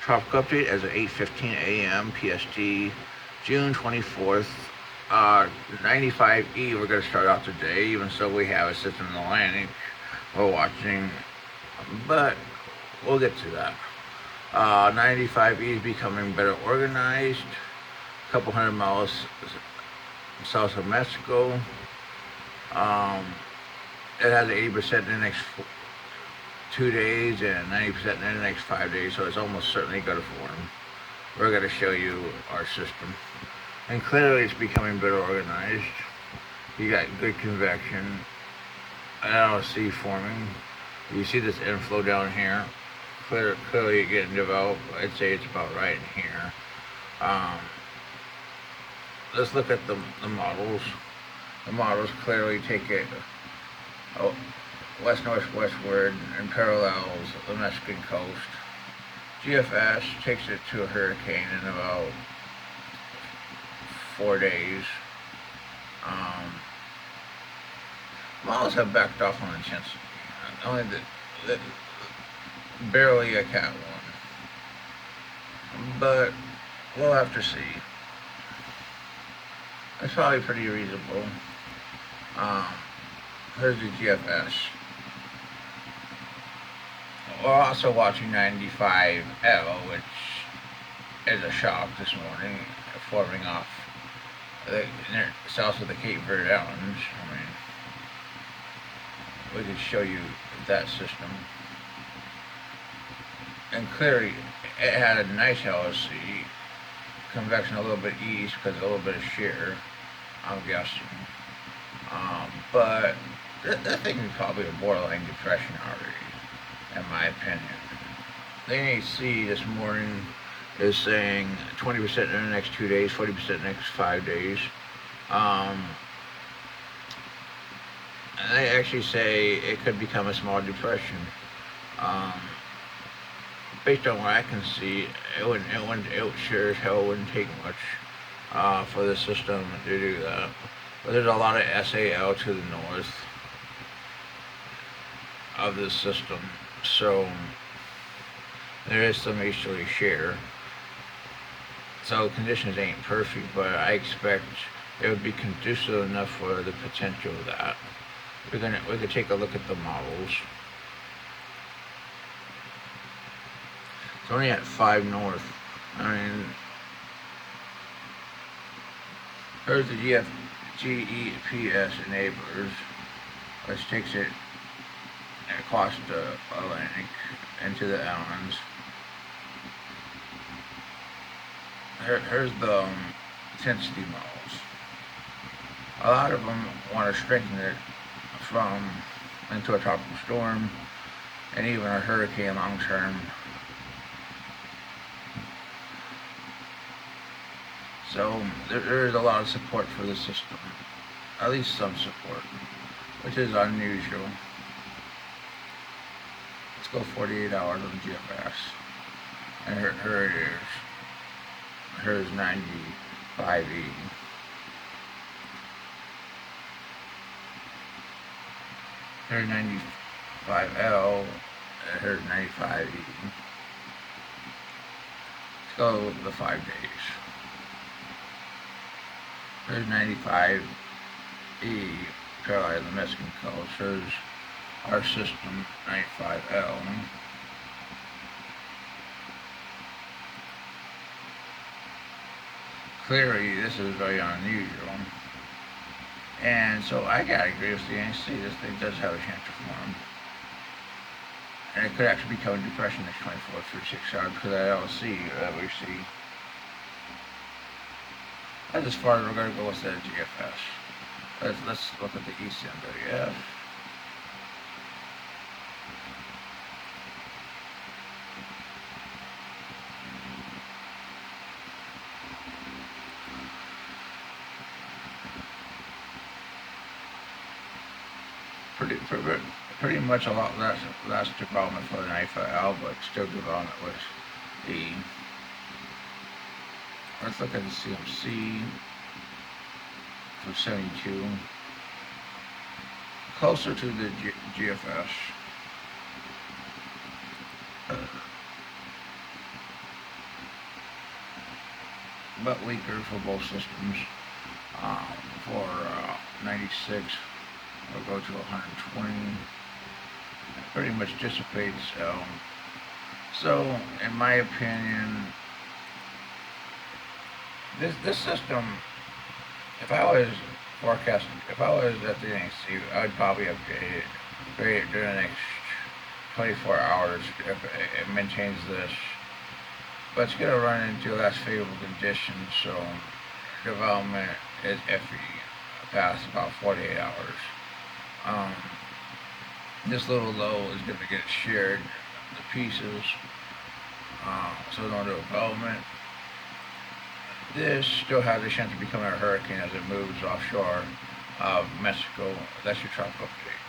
Tropical update as of 8:15 a.m. PST, June 24th. 95E, we're going to start off today, even so we have a system in the landing we're watching, but we'll get to that. 95E is becoming better organized, a couple hundred miles south of Mexico. It has 80% in the next 2 days and 90% in the next 5 days, so it's almost certainly going to form. We're going to show you our system. And clearly it's becoming better organized. You got good convection, an LSC forming. You see this inflow down here. Clearly getting developed. I'd say it's about right in here. Let's look at the models. The models clearly take it west-northwestward and parallels the Mexican coast. GFS takes it to a hurricane in about 4 days. Models have backed off on intensity. Only the barely a Cat 1. But we'll have to see. It's probably pretty reasonable. Here's the GFS. We're also watching 95L, which is a shock this morning, forming off south of the Cape Verde Islands. I mean, we could show you that system. And clearly, it had a nice LSC, convection a little bit east because a little bit of shear, I'm guessing. But that thing is probably a borderline depression already, in my opinion. The NAC this morning is saying 20% in the next 2 days, 40% in the next 5 days. And they actually say it could become a small depression. Based on what I can see, it sure as hell wouldn't take much for the system to do that. But there's a lot of SAL to the north of this system, so there is some easterly shear. So conditions ain't perfect, but I expect it would be conducive enough for the potential of that. We could take a look at the models. It's only at 5 north. I mean, here's the GEPS enablers, which takes it across the Atlantic into the islands. Here's the intensity models. A lot of them want to strengthen it into a tropical storm and even a hurricane long term. So there is a lot of support for the system, at least some support, which is unusual. Let's go 48 hours on GFS, and here it is. Here's 95E. Here's 95L, and here's 95E. Let's go the 5 days. Here's 95E, parallel to the Mexican coast. Here's our system, 95L. Clearly, this is very unusual. And so I gotta agree with the ANC. This thing does have a chance to form. And it could actually become a depression next 24 to 36 hours because of that LC that we see. That's as far as we're going to go with that GFS. Let's look at the ECMWF. Pretty much a lot less development for the 95L, but still development with the. Let's look at the CMC for 72. Closer to the GFS. but weaker for both systems. For 96, we'll go to 120. It pretty much dissipates. So, in my opinion, this system, if I was forecasting, if I was at the NXT, I would probably upgrade it during the next 24 hours if it maintains this. But it's going to run into less favorable conditions, so development is iffy past about 48 hours. This little low is going to get shared to pieces, so no development. This still has a chance to become a hurricane as it moves offshore of Mexico. That's your tropical update.